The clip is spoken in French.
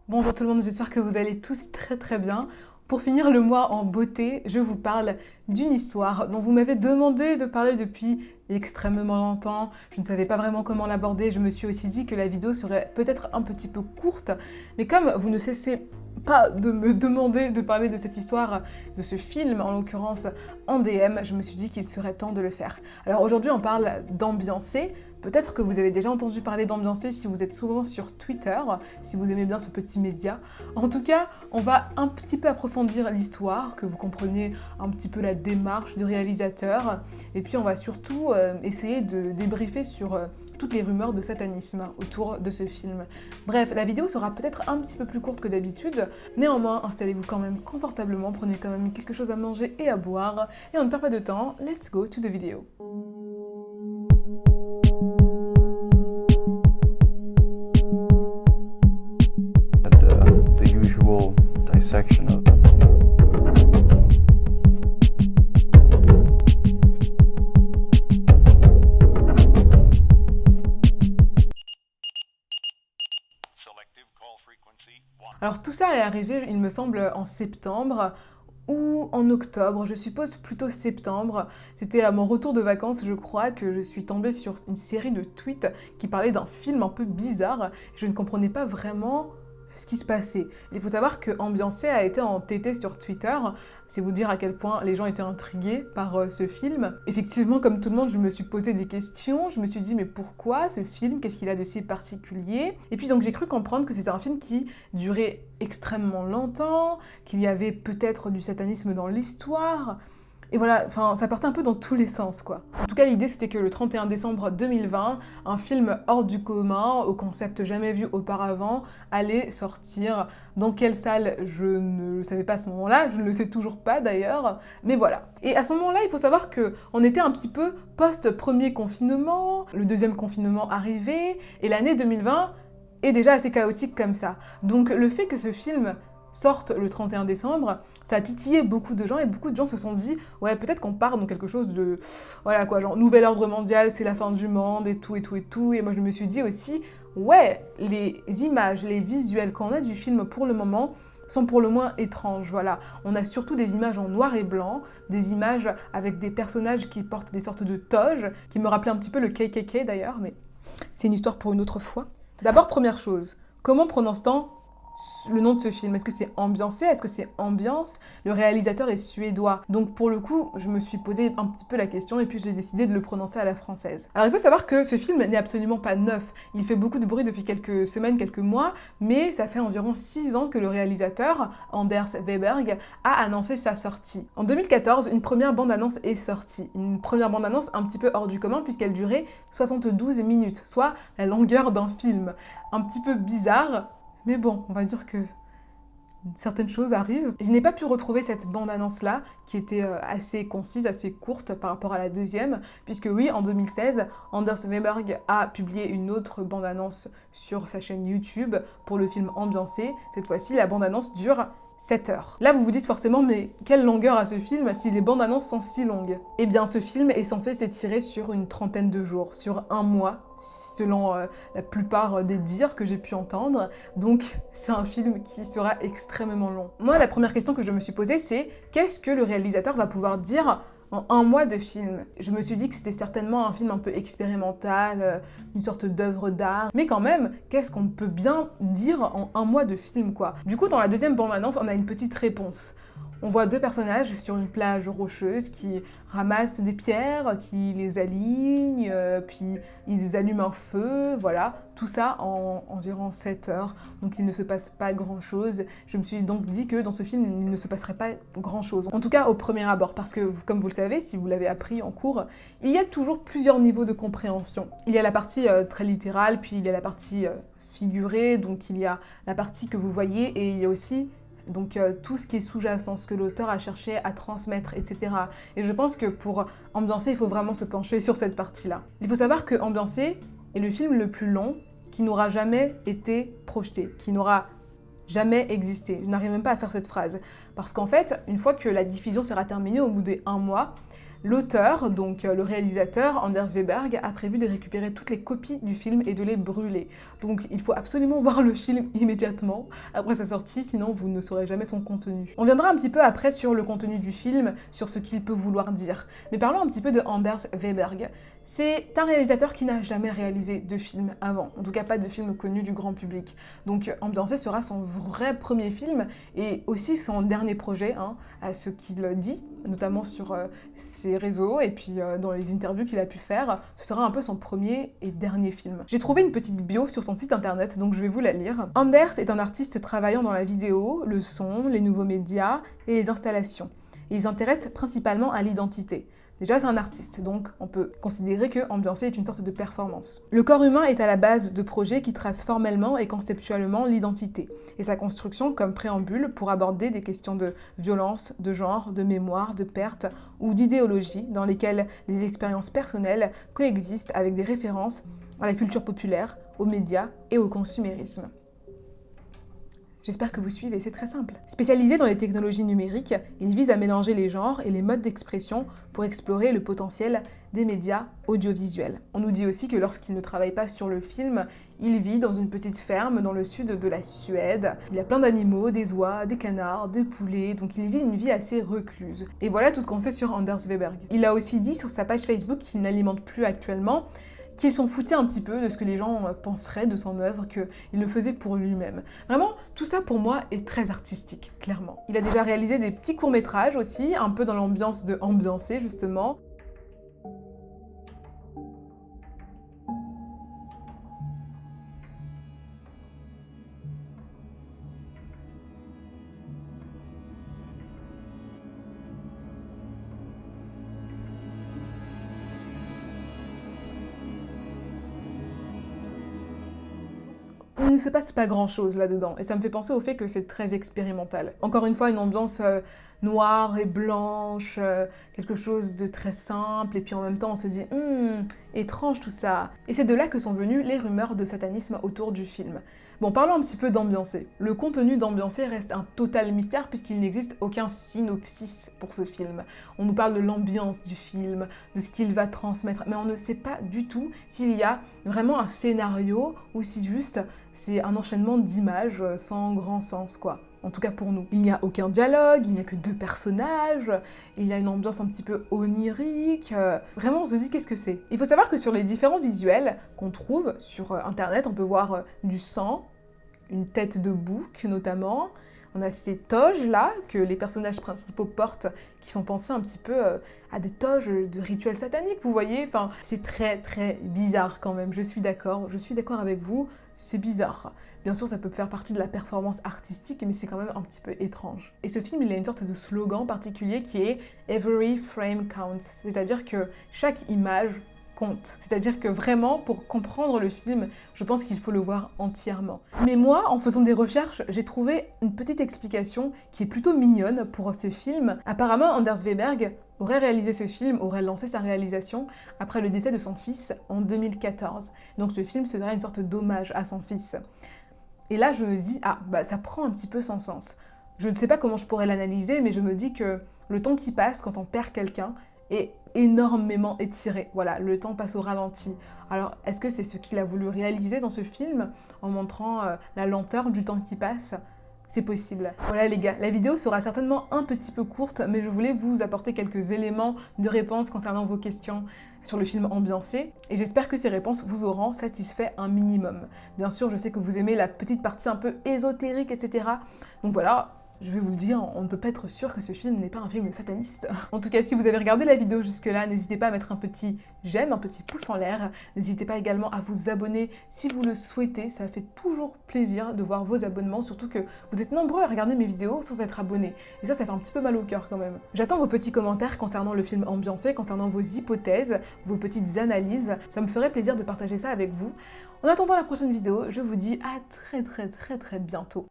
Bonjour tout le monde, j'espère que vous allez tous très bien. Pour finir le mois en beauté, je vous parle d'une histoire dont vous m'avez demandé de parler depuis extrêmement longtemps. Je ne savais pas vraiment comment l'aborder, je me suis aussi dit que la vidéo serait peut-être un petit peu courte, mais comme vous ne cessez pas de me demander de parler de cette histoire, de ce film en l'occurrence en DM, je me suis dit qu'il serait temps de le faire. Alors aujourd'hui on parle d'Ambiancé. Peut-être que vous avez déjà entendu parler d'Ambiancé si vous êtes souvent sur Twitter, si vous aimez bien ce petit média. En tout cas, on va un petit peu approfondir l'histoire, que vous compreniez un petit peu la démarche du réalisateur, et puis on va surtout essayer de débriefer sur toutes les rumeurs de satanisme autour de ce film. Bref, la vidéo sera peut-être un petit peu plus courte que d'habitude, néanmoins installez-vous quand même confortablement, prenez quand même quelque chose à manger et à boire, et on ne perd pas de temps, let's go to the video. The usual dissection of Alors tout ça est arrivé, il me semble, en septembre ou en octobre, je suppose plutôt septembre. C'était à mon retour de vacances, je crois, que je suis tombée sur une série de tweets qui parlait d'un film un peu bizarre. Je ne comprenais pas vraiment ce qui se passait. Il faut savoir que Ambiancé a été en TT sur Twitter, c'est vous dire à quel point les gens étaient intrigués par ce film. Effectivement, comme tout le monde, je me suis posé des questions, je me suis dit mais pourquoi ce film, qu'est-ce qu'il a de si particulier? Et puis donc j'ai cru comprendre que c'était un film qui durait extrêmement longtemps, qu'il y avait peut-être du satanisme dans l'histoire. Et voilà, enfin, ça partait un peu dans tous les sens, quoi. En tout cas, l'idée, c'était que le 31 décembre 2020, un film hors du commun, au concept jamais vu auparavant, allait sortir. Dans quelle salle, je ne le savais pas à ce moment-là, je ne le sais toujours pas d'ailleurs, mais voilà. Et à ce moment-là, il faut savoir qu'on était un petit peu post-premier confinement, le deuxième confinement arrivait, et l'année 2020 est déjà assez chaotique comme ça. Donc le fait que ce film sortent le 31 décembre, ça a titillé beaucoup de gens et beaucoup de gens se sont dit ouais peut-être qu'on part dans quelque chose de voilà quoi, genre nouvel ordre mondial, c'est la fin du monde et tout. Et moi je me suis dit aussi ouais, les images, les visuels qu'on a du film pour le moment sont pour le moins étranges, voilà. On a surtout des images en noir et blanc, des images avec des personnages qui portent des sortes de toges, qui me rappelaient un petit peu le KKK d'ailleurs, mais c'est une histoire pour une autre fois. D'abord, première chose, comment prononce-t-on le nom de ce film? Est-ce que c'est Ambiancé? Est-ce que c'est Ambiance? Le réalisateur est suédois. Donc pour le coup, je me suis posé un petit peu la question et puis j'ai décidé de le prononcer à la française. Alors il faut savoir que ce film n'est absolument pas neuf. Il fait beaucoup de bruit depuis quelques semaines, quelques mois, mais ça fait environ 6 ans que le réalisateur, Anders Weberg, a annoncé sa sortie. En 2014, une première bande-annonce est sortie. Une première bande-annonce un petit peu hors du commun puisqu'elle durait 72 minutes, soit la longueur d'un film. Un petit peu bizarre, mais bon, on va dire que certaines choses arrivent. Je n'ai pas pu retrouver cette bande-annonce-là, qui était assez concise, assez courte par rapport à la deuxième, puisque oui, en 2016, Anders Weberg a publié une autre bande-annonce sur sa chaîne YouTube pour le film Ambiancé. Cette fois-ci, la bande-annonce dure 7 heures. Là, vous vous dites forcément, mais quelle longueur a ce film si les bandes annonces sont si longues? Eh bien, ce film est censé s'étirer sur une trentaine de jours, sur un mois, selon la plupart des dires que j'ai pu entendre. Donc, c'est un film qui sera extrêmement long. Moi, la première question que je me suis posée, c'est qu'est-ce que le réalisateur va pouvoir dire en un mois de film? Je me suis dit que c'était certainement un film un peu expérimental, une sorte d'œuvre d'art. Mais quand même, qu'est-ce qu'on peut bien dire en un mois de film, quoi? Du coup, dans la deuxième bande-annonce, on a une petite réponse. On voit deux personnages sur une plage rocheuse qui ramassent des pierres, qui les alignent, puis ils allument un feu, voilà. Tout ça en environ 7 heures, donc il ne se passe pas grand-chose. Je me suis donc dit que dans ce film, il ne se passerait pas grand-chose. En tout cas, au premier abord, parce que, comme vous le savez, si vous l'avez appris en cours, il y a toujours plusieurs niveaux de compréhension. Il y a la partie très littérale, puis il y a la partie figurée, donc il y a la partie que vous voyez, et il y a aussi donc tout ce qui est sous-jacent, ce que l'auteur a cherché à transmettre, etc. Et je pense que pour Ambiancé, il faut vraiment se pencher sur cette partie-là. Il faut savoir que Ambiancé est le film le plus long qui n'aura jamais été projeté, qui n'aura jamais existé. Je n'arrive même pas à faire cette phrase. Parce qu'en fait, une fois que la diffusion sera terminée, au bout des 1 mois, L'auteur, donc le réalisateur, Anders Weberg, a prévu de récupérer toutes les copies du film et de les brûler. Donc il faut absolument voir le film immédiatement après sa sortie, sinon vous ne saurez jamais son contenu. On viendra un petit peu après sur le contenu du film, sur ce qu'il peut vouloir dire. Mais parlons un petit peu de Anders Weberg. C'est un réalisateur qui n'a jamais réalisé de film avant, en tout cas pas de film connu du grand public. Donc Ambiancé sera son vrai premier film et aussi son dernier projet, à ce qu'il dit, notamment sur ses réseaux et puis dans les interviews qu'il a pu faire. Ce sera un peu son premier et dernier film. J'ai trouvé une petite bio sur son site internet, donc je vais vous la lire. Anders est un artiste travaillant dans la vidéo, le son, les nouveaux médias et les installations. Il s'intéresse principalement à l'identité. Déjà, c'est un artiste, donc on peut considérer que Ambiancé est une sorte de performance. Le corps humain est à la base de projets qui tracent formellement et conceptuellement l'identité, et sa construction comme préambule pour aborder des questions de violence, de genre, de mémoire, de perte ou d'idéologie dans lesquelles les expériences personnelles coexistent avec des références à la culture populaire, aux médias et au consumérisme. J'espère que vous suivez, c'est très simple. Spécialisé dans les technologies numériques, il vise à mélanger les genres et les modes d'expression pour explorer le potentiel des médias audiovisuels. On nous dit aussi que lorsqu'il ne travaille pas sur le film, il vit dans une petite ferme dans le sud de la Suède. Il a plein d'animaux, des oies, des canards, des poulets, donc il vit une vie assez recluse. Et voilà tout ce qu'on sait sur Anders Weberg. Il a aussi dit sur sa page Facebook qu'il n'alimente plus actuellement, qu'il s'en foutait un petit peu de ce que les gens penseraient de son œuvre, qu'il le faisait pour lui-même. Vraiment, tout ça pour moi est très artistique, clairement. Il a déjà réalisé des petits courts-métrages aussi, un peu dans l'ambiance de Ambiancé justement. Il ne se passe pas grand-chose là-dedans, et ça me fait penser au fait que c'est très expérimental. Encore une fois, une ambiance noire et blanche, quelque chose de très simple, et puis en même temps on se dit étrange tout ça. Et c'est de là que sont venues les rumeurs de satanisme autour du film. Bon, parlons un petit peu d'Ambiancé. Le contenu d'Ambiancé reste un total mystère puisqu'il n'existe aucun synopsis pour ce film. On nous parle de l'ambiance du film, de ce qu'il va transmettre, mais on ne sait pas du tout s'il y a vraiment un scénario ou si juste c'est un enchaînement d'images sans grand sens, quoi. En tout cas pour nous. Il n'y a aucun dialogue, il n'y a que 2 personnages, il y a une ambiance un petit peu onirique. Vraiment, on se dit qu'est-ce que c'est. Il faut savoir que sur les différents visuels qu'on trouve sur internet, on peut voir du sang, une tête de bouc notamment. On a ces toges là que les personnages principaux portent qui font penser un petit peu à des toges de rituels sataniques, vous voyez. Enfin, c'est très très bizarre quand même, je suis d'accord avec vous, c'est bizarre. Bien sûr, ça peut faire partie de la performance artistique, mais c'est quand même un petit peu étrange. Et ce film, il a une sorte de slogan particulier qui est « Every frame counts », c'est-à-dire que chaque image compte. C'est-à-dire que vraiment, pour comprendre le film, je pense qu'il faut le voir entièrement. Mais moi, en faisant des recherches, j'ai trouvé une petite explication qui est plutôt mignonne pour ce film. Apparemment, Anders Weberg aurait réalisé ce film, aurait lancé sa réalisation après le décès de son fils en 2014. Donc ce film serait une sorte d'hommage à son fils. Et là, je me dis, ça prend un petit peu son sens. Je ne sais pas comment je pourrais l'analyser, mais je me dis que le temps qui passe quand on perd quelqu'un est énormément étiré. Voilà, le temps passe au ralenti. Alors, est-ce que c'est ce qu'il a voulu réaliser dans ce film, en montrant la lenteur du temps qui passe ? C'est possible. Voilà les gars, la vidéo sera certainement un petit peu courte, mais je voulais vous apporter quelques éléments de réponse concernant vos questions sur le film Ambiancé, et j'espère que ces réponses vous auront satisfait un minimum. Bien sûr, je sais que vous aimez la petite partie un peu ésotérique, etc. Donc voilà, je vais vous le dire, on ne peut pas être sûr que ce film n'est pas un film sataniste. En tout cas, si vous avez regardé la vidéo jusque-là, n'hésitez pas à mettre un petit j'aime, un petit pouce en l'air. N'hésitez pas également à vous abonner si vous le souhaitez. Ça fait toujours plaisir de voir vos abonnements, surtout que vous êtes nombreux à regarder mes vidéos sans être abonnés. Et ça fait un petit peu mal au cœur quand même. J'attends vos petits commentaires concernant le film Ambiancé, concernant vos hypothèses, vos petites analyses. Ça me ferait plaisir de partager ça avec vous. En attendant la prochaine vidéo, je vous dis à très bientôt.